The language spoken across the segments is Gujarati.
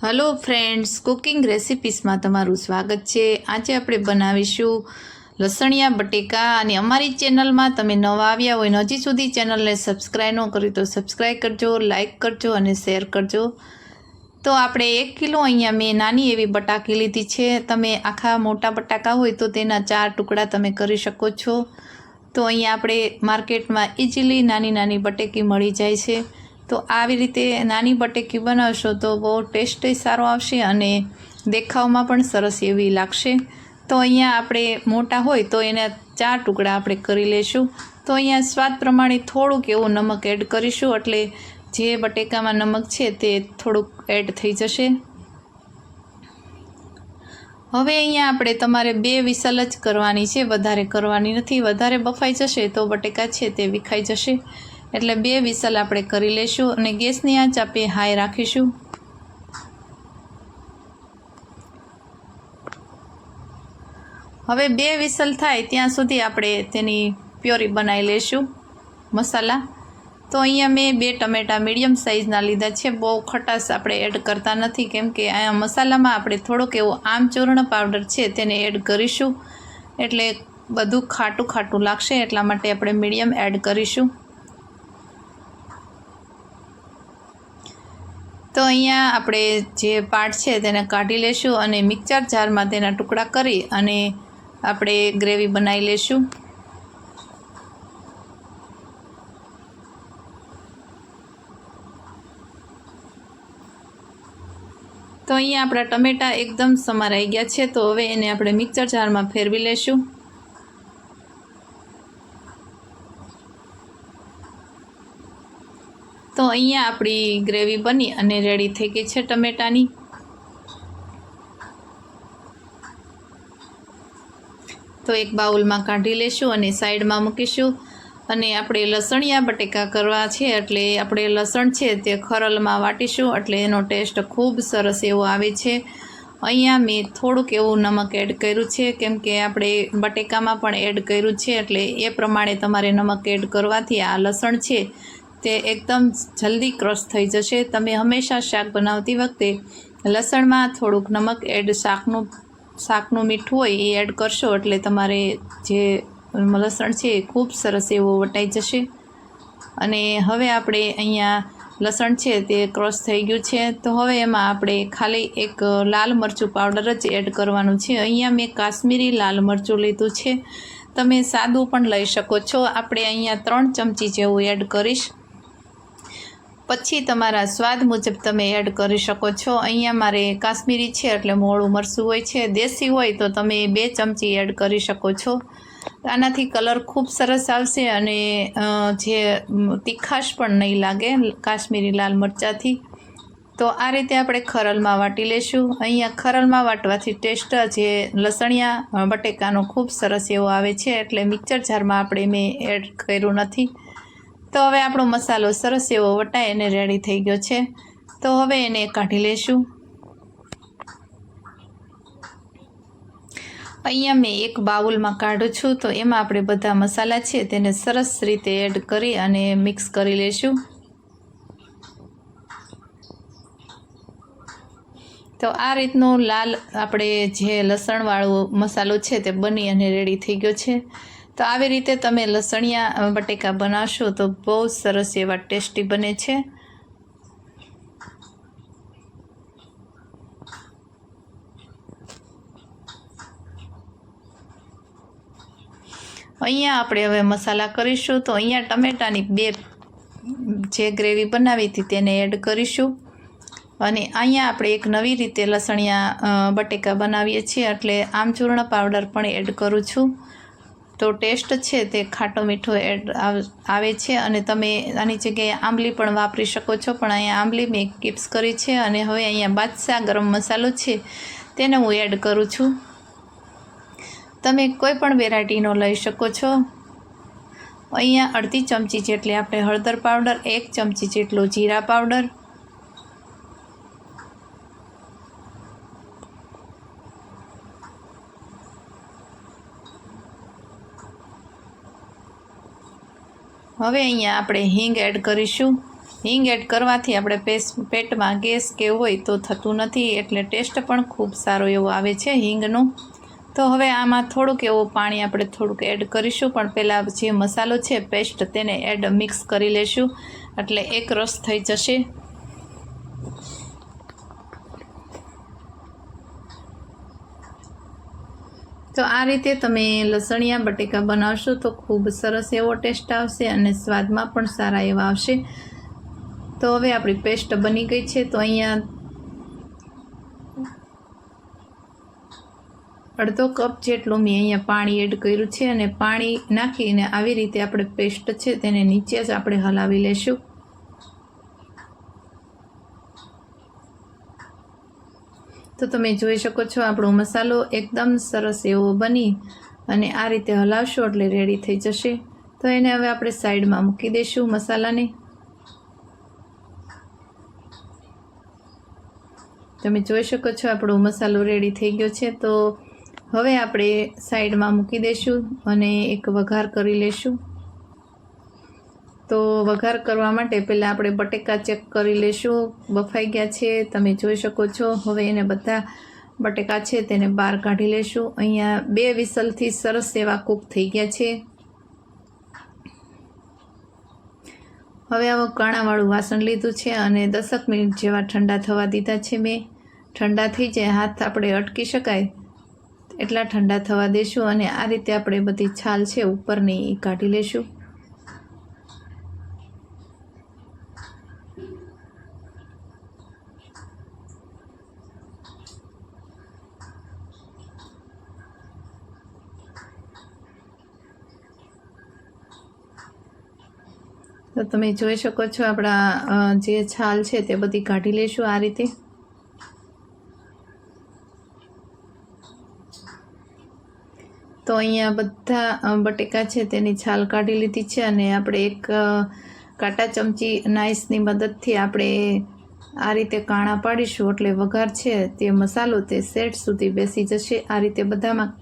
हेलो फ्रेंड्स, कुकिंग रेसिपीज में तमारुं स्वागत है। आज આપણે બનાવીશું લસણિયા બટેકા અને અમારી ચેનલમાં તમે નવા આવ્યા હોય અને હજી સુધી ચેનલને સબસ્ક્રાઈબ ન કરી તો સબસ્ક્રાઈબ કરજો, લાઈક કરજો અને શેર કરજો। તો આપણે 1 કિલો અહીંયા મેં નાની એવી બટાકી લીધી છે। તમે આખા મોટા બટાકા હોય તો તેના 4 ટુકડા તમે કરી શકો છો। તો અહીંયા આપણે માર્કેટમાં ઇઝીલી નાની નાની બટેકી મળી જાય છે। તો આવી રીતે નાની બટેકી બનાવશો તો બહુ ટેસ્ટ સારો આવશે અને દેખાવમાં પણ સરસ એવી લાગશે। તો અહીંયા આપણે મોટા હોય તો એના 4 ટુકડા આપણે કરી લેશું। તો અહીંયા સ્વાદ પ્રમાણે થોડુંક એવું નમક એડ કરીશું, એટલે જે બટેકામાં નમક છે તે થોડુંક એડ થઈ જશે। હવે અહીંયા આપણે તમારે 2 વિસલ જ કરવાની છે, વધારે કરવાની નથી। વધારે બફાઈ જશે તો બટેકા છે તે વિખાઈ જશે, એટલે 2 વિસલ આપણે કરી લેશું અને ગેસની આંચ આપણે હાઈ રાખીશું। હવે 2 વિસલ થાય ત્યાં સુધી આપણે તેની પ્યોરી બનાવી લેશું મસાલા। તો અહીંયા મેં 2 ટમેટાં મીડિયમ સાઇઝના લીધા છે। બહુ ખટાશ આપણે એડ કરતા નથી, કેમ કે આ મસાલામાં આપણે થોડોક એવો આમચૂર્ણ પાવડર છે તેને એડ કરીશું, એટલે બધું ખાટું ખાટું લાગશે, એટલા માટે આપણે મીડિયમ એડ કરીશું। તો અહીંયા આપણે જે પાર્ટ છે તેને કાઢી લેશું અને મિક્સર જારમાં તેના ટુકડા કરી અને આપણે ગ્રેવી બનાવી લેશું। તો અહીંયા આપણા ટમેટાં એકદમ સમારાઈ ગયા છે। તો હવે એને આપણે મિક્સર જારમાં ફેરવી લેશું। તો અહીંયા આપણી ગ્રેવી બની અને રેડી થઈ ગઈ છે ટમેટાની। તો એક બાઉલમાં કાઢી લેશું અને સાઈડમાં મૂકીશું। અને આપણે લસણિયા બટેકા કરવા છે, એટલે આપણે લસણ છે તે ખરલમાં વાટીશું, એટલે એનો ટેસ્ટ ખૂબ સરસ એવો આવે છે। અહીંયા મેં થોડુંક એવું નમક એડ કર્યું છે, કેમ કે આપણે બટેકામાં પણ એડ કર્યું છે, એટલે એ પ્રમાણે તમારે નમક એડ કરવાથી આ લસણ છે તે એકદમ જલ્દી ક્રશ થઈ જશે। તમે હંમેશા શાક બનાવતી વખતે લસણમાં થોડુંક નમક એડ શાકનું મીઠું હોય એ એડ કરશો, એટલે તમારે જે લસણ છે એ ખૂબ સરસ એવો વટાઈ જશે। અને હવે આપણે અહીંયા લસણ છે તે ક્રશ થઈ ગયું છે। તો હવે એમાં આપણે ખાલી એક લાલ મરચું પાવડર જ એડ કરવાનું છે। અહીંયા મેં કાશ્મીરી લાલ મરચું લીધું છે, તમે સાદું પણ લઈ શકો છો। આપણે અહીંયા 3 ચમચી જેવું એડ કરીશ, પછી તમારા સ્વાદ મુજબ તમે એડ કરી શકો છો। અહીંયા મારે કાશ્મીરી છે એટલે મોળું મરચું હોય છે, દેશી હોય તો તમે 2 ચમચી એડ કરી શકો છો। આનાથી કલર ખૂબ સરસ આવશે અને જે તીખાશ પણ નહીં લાગે કાશ્મીરી લાલ મરચાંથી। તો આ રીતે આપણે ખરલમાં વાટી લેશું। અહીંયા ખરલમાં વાટવાથી ટેસ્ટ જે લસણિયા બટેકાનો ખૂબ સરસ એવો આવે છે, એટલે મિક્સર જારમાં આપણે મેં એડ કર્યું નથી। તો હવે આપણો મસાલો સરસ એવો વટાઈ અને રેડી થઈ ગયો છે। તો હવે એને કાઢી લેશું। અહીંયા મેં એક બાઉલમાં કાઢું છું, તો એમાં આપણે બધા મસાલા છે તેને સરસ રીતે એડ કરી અને મિક્સ કરી લેશું। તો આ રીતનો લાલ આપણે જે લસણવાળો મસાલો છે તે બની અને રેડી થઈ ગયો છે। તો આવી રીતે તમે લસણિયા બટેકા બનાવશો તો બહુ સરસ એવા ટેસ્ટી બને છે। અહીંયા આપણે હવે મસાલા કરીશું। તો અહીંયા ટમેટાની 2 જે ગ્રેવી બનાવી હતી તેને એડ કરીશું, અને અહીંયા આપણે એક નવી રીતે લસણિયા બટેકા બનાવીએ છીએ, એટલે આમચૂર્ણ પાવડર પણ એડ કરું છું। તો ટેસ્ટ છે તે ખાટો મીઠો એડ આવે છે, અને તમે આની જગ્યાએ આંબલી પણ વાપરી શકો છો, પણ અહીંયા આંબલી મેં કિપ્સ કરી છે। અને હવે અહીંયા બાદશાહ ગરમ મસાલો છે તેને હું એડ કરું છું। તમે કોઈ પણ વેરાયટીનો લઈ શકો છો। અહીંયા અડધી ચમચી જેટલી આપણે હળદર પાવડર, 1 ચમચી જેટલો જીરા પાવડર, હવે અહીંયા આપણે હિંગ એડ કરીશું। હિંગ એડ કરવાથી આપણે પેટમાં ગેસ કે હોય તો થતું નથી, એટલે ટેસ્ટ પણ ખૂબ સારો એવો આવે છે હિંગનો. તો હવે આમાં થોડુંક એવું પાણી આપણે થોડુંક એડ કરીશું, પણ પહેલાં જે મસાલો છે પેસ્ટ તેને મિક્સ કરી લેશું, એટલે એક રસ થઈ જશે. તો આ રીતે તમે લસણિયા બટેકા બનાવશો તો ખૂબ સરસ એવો ટેસ્ટ આવશે અને સ્વાદમાં પણ સારા એવા આવશે. તો હવે આપણી પેસ્ટ બની ગઈ છે. તો અહીંયા અડધો કપ જેટલું મેં અહીંયા પાણી એડ કર્યું છે અને પાણી નાખીને આવી રીતે આપણે પેસ્ટ છે તેને નીચે જ આપણે હલાવી લેશું. તો તમે જોઈ શકો છો આપણો મસાલો એકદમ સરસ એવો બની અને આ રીતે હલાવશો એટલે રેડી થઈ જશે. તો એને હવે આપણે સાઈડમાં મૂકી દઈશું મસાલાને. તમે જોઈ શકો છો આપણો મસાલો રેડી થઈ ગયો છે. તો હવે આપણે સાઈડમાં મૂકી દઈશું અને એક વઘાર કરી લઈશું. તો વઘાર કરવા માટે પહેલાં આપણે બટેકા ચેક કરી લઈશું, બફાઈ ગયા છે તમે જોઈ શકો છો. હવે એને બધા બટેકા છે તેને બહાર કાઢી લઈશું. અહીંયા 2 વિસલથી સરસ એવા કૂક થઈ ગયા છે. હવે આવું કાણાવાળું વાસણ લીધું છે અને 10 મિનિટ જેવા ઠંડા થવા દીધા છે મેં. ઠંડા થઈ જાય, હાથ આપણે અટકી શકાય એટલા ઠંડા થવા દઈશું અને આ રીતે આપણે બધી છાલ છે ઉપરની એ કાઢી લઈશું. તો તમે જોઈ શકો છો આપણા જે છાલ છે તે બધી કાઢી લઈશું આ રીતે. તો અહીંયા બધા બટેકા છે તેની છાલ કાઢી લીધી છે અને આપણે એક કાંટા ચમચી નાઈસની મદદથી આપણે આ રીતે કાણા પાડીશું એટલે વઘાર છે તે મસાલો તે સેટ સુધી બેસી જશે. આ રીતે બધામાં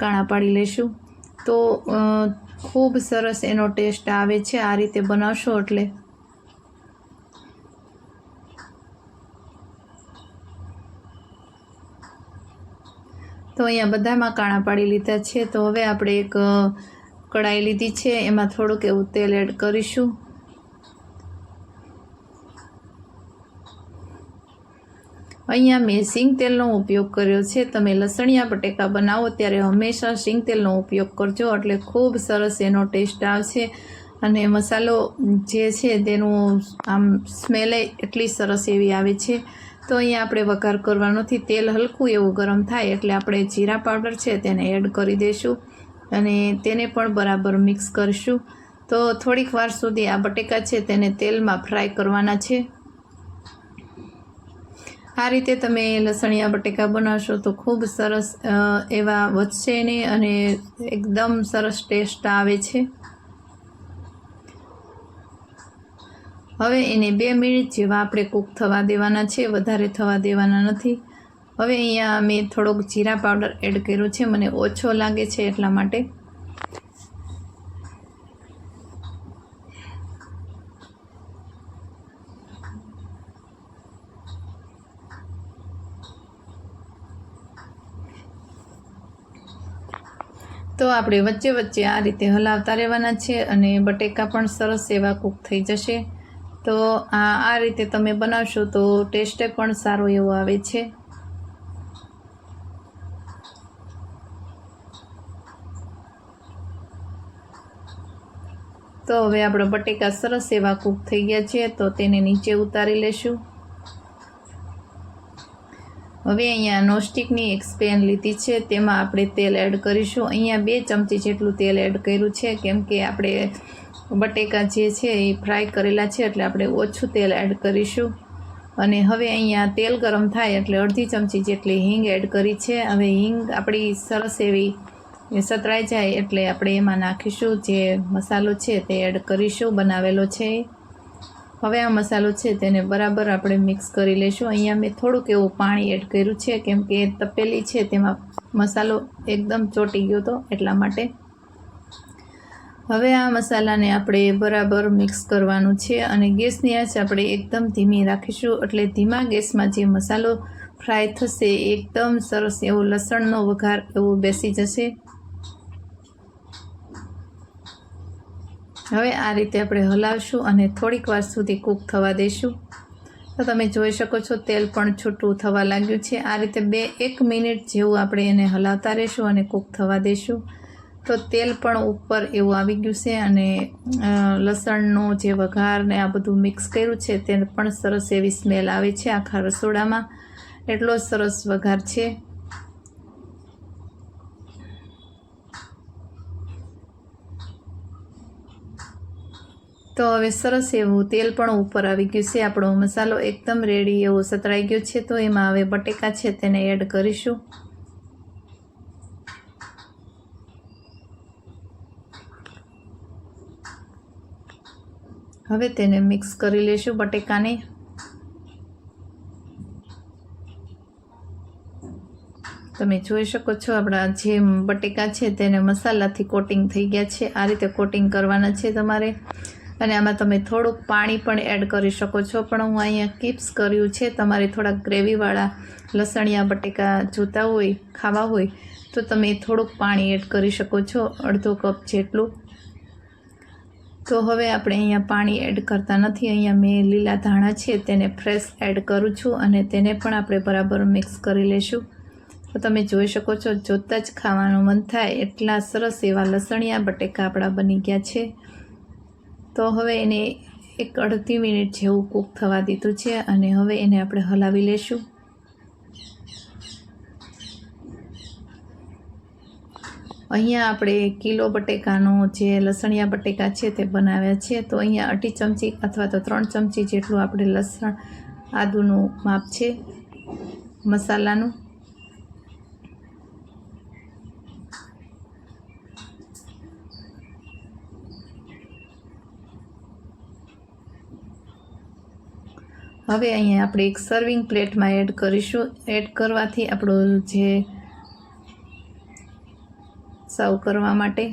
કાણા પાડી લઈશું તો ખૂબ સરસ એનો ટેસ્ટ આવે છે આ રીતે બનાવશો એટલે. તો અહીંયા બધામાં કાણા પાડી લીધા છે. તો હવે આપણે એક કઢાઈ લીધી છે, એમાં થોડુંક એવું તેલ એડ કરીશું. અહીંયા મેં સિંગ તેલનો ઉપયોગ કર્યો છે. તમે લસણિયા બટેકા બનાવો ત્યારે હંમેશા સિંગ તેલનો ઉપયોગ કરજો, એટલે ખૂબ સરસ એનો ટેસ્ટ આવશે અને મસાલો જે છે તેનું આમ સ્મેલે એટલી સરસ એવી આવે છે. તો અહીંયા આપણે વઘાર કરવાનો નથી, તેલ હલકું એવું ગરમ થાય એટલે આપણે જીરા પાવડર છે તેને એડ કરી દઈશું અને તેને પણ બરાબર મિક્સ કરીશું. તો થોડીક વાર સુધી આ બટેકા છે તેને તેલમાં ફ્રાય કરવાના છે. આ રીતે તમે લસણિયા બટેકા બનાવશો તો ખૂબ સરસ એવા વધશે ને અને એકદમ સરસ ટેસ્ટ આવે છે. હવે એને 2 મિનિટ જેવા આપણે કૂક થવા દેવાના છે, વધારે થવા દેવાના નથી. હવે અહીંયા મેં થોડોક જીરા પાવડર એડ કર્યો છે, મને ઓછો લાગે છે એટલા માટે. તો આપણે વચ્ચે વચ્ચે આ રીતે હલાવતા રહેવાના છે અને બટેકા પણ સરસ એવા કૂક થઈ જશે. તો આ રીતે તમે બનાવશો તો ટેસ્ટ પણ સારો એવો આવે છે. તો હવે આપણા બટેકા સરસ એવા કૂક થઈ ગયા છે, તો તેને નીચે ઉતારી લેશું. હવે અહીંયા નોનસ્ટિકની એક પેન લીધી છે, તેમાં આપણે તેલ એડ કરીશું. અહીંયા 2 ચમચી જેટલું તેલ એડ કર્યું છે, કેમ કે આપણે બટેકા જે છે એ ફ્રાય કરેલા છે એટલે આપણે ઓછું તેલ એડ કરીશું. અને હવે અહીંયા તેલ ગરમ થાય એટલે અડધી ચમચી જેટલી હિંગ એડ કરી છે. હવે હિંગ આપણી સરસ એવી સતરાઈ જાય એટલે આપણે એમાં નાખીશું જે મસાલો છે તે એડ કરીશું બનાવેલો છે. હવે આ મસાલો છે તેને બરાબર આપણે મિક્સ કરી લઈશું. અહીંયા મેં થોડુંક એવું પાણી એડ કર્યું છે, કેમ કે તપેલી છે તેમાં મસાલો એકદમ ચોંટી ગયો હતો એટલા માટે. હવે આ મસાલાને આપણે બરાબર મિક્સ કરવાનું છે અને ગેસની આંચ આપણે એકદમ ધીમી રાખીશું, એટલે ધીમા ગેસમાં જે મસાલો ફ્રાય થશે એકદમ સરસ એવો લસણનો વઘાર એવો બેસી જશે। હવે આ રીતે આપણે હલાવશું અને થોડીક વાર સુધી કૂક થવા દઈશું। તો તમે જોઈ શકો છો તેલ પણ છૂટું થવા લાગ્યું છે। આ રીતે 1 મિનિટ જેવું આપણે એને હલાવતા રહીશું અને કૂક થવા દઈશું। તો તેલ પણ ઉપર એવું આવી ગયું છે અને લસણનો જે વઘાર ને આ બધું મિક્સ કર્યું છે તેને પણ સરસ એવી સ્મેલ આવે છે આખા રસોડામાં, એટલો સરસ વઘાર છે। તો હવે સરસ એવું તેલ પણ ઉપર આવી ગયું છે। આપણો મસાલો એકદમ રેડી એવો સતળાઈ ગયો છે। તો એમાં હવે બટેકા છે તેને એડ કરીશું। હવે તેને મિક્સ કરી લેશું બટેકાને। તમે જોઈ શકો છો આપણા જે બટેકા છે તેને મસાલાથી કોટિંગ થઈ ગયા છે। આ રીતે કોટિંગ કરવાના છે તમારે। અને આમાં તમે થોડુંક પાણી પણ એડ કરી શકો છો, પણ હું અહીંયા કિપ્સ કર્યું છે। તમારે થોડાક ગ્રેવીવાળા લસણિયા બટેકા જોતા હોય, ખાવા હોય તો તમે થોડુંક પાણી એડ કરી શકો છો, અડધો કપ જેટલું। તો હવે આપણે અહીંયા પાણી એડ કરતા નથી। અહીંયા મેં લીલા ધાણા છે તેને ફ્રેશ એડ કરું છું અને તેને પણ આપણે બરાબર મિક્સ કરી લઈશું। તો તમે જોઈ શકો છો જોતાં જ ખાવાનું મન થાય એટલા સરસ એવા લસણિયા બટેકા આપણા બની ગયા છે। તો હવે એને 1-1.5 મિનિટ જેવું કૂક થવા દીધું છે અને હવે એને આપણે હલાવી લઈશું। અહીંયા આપણે કિલો બટેકાનો જે લસણિયા બટેકા છે તે બનાવ્યા છે। તો અહીંયા 2.5 ચમચી અથવા તો 3 ચમચી જેટલું આપણે લસણ આદુનું માપ છે મસાલાનું। હવે અહીંયા આપણે એક સર્વિંગ પ્લેટમાં એડ કરીશું। એડ કરવાથી આપણું જે સર્વ કરવા માટે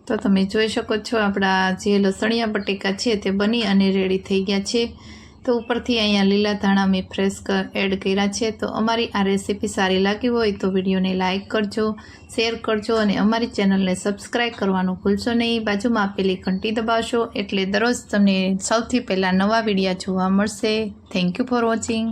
તો તમે જોઈ શકો છો આપણા જે લસણિયા બટેકા છે તે બની અને રેડી થઈ ગયા છે। તો ઉપરથી અહીંયા લીલા ધાણા મેં ફ્રેશ એડ કર્યા છે। તો અમારી આ રેસીપી સારી લાગી હોય તો વિડીયોને લાઇક કરજો, શેર કરજો અને અમારી ચેનલને સબસ્ક્રાઈબ કરવાનું ભૂલશો નહીં। બાજુમાં આપેલી ઘંટી દબાવશો એટલે દરરોજ તમને સૌથી પહેલાં નવા વિડીયો જોવા મળશે। Thank you for watching.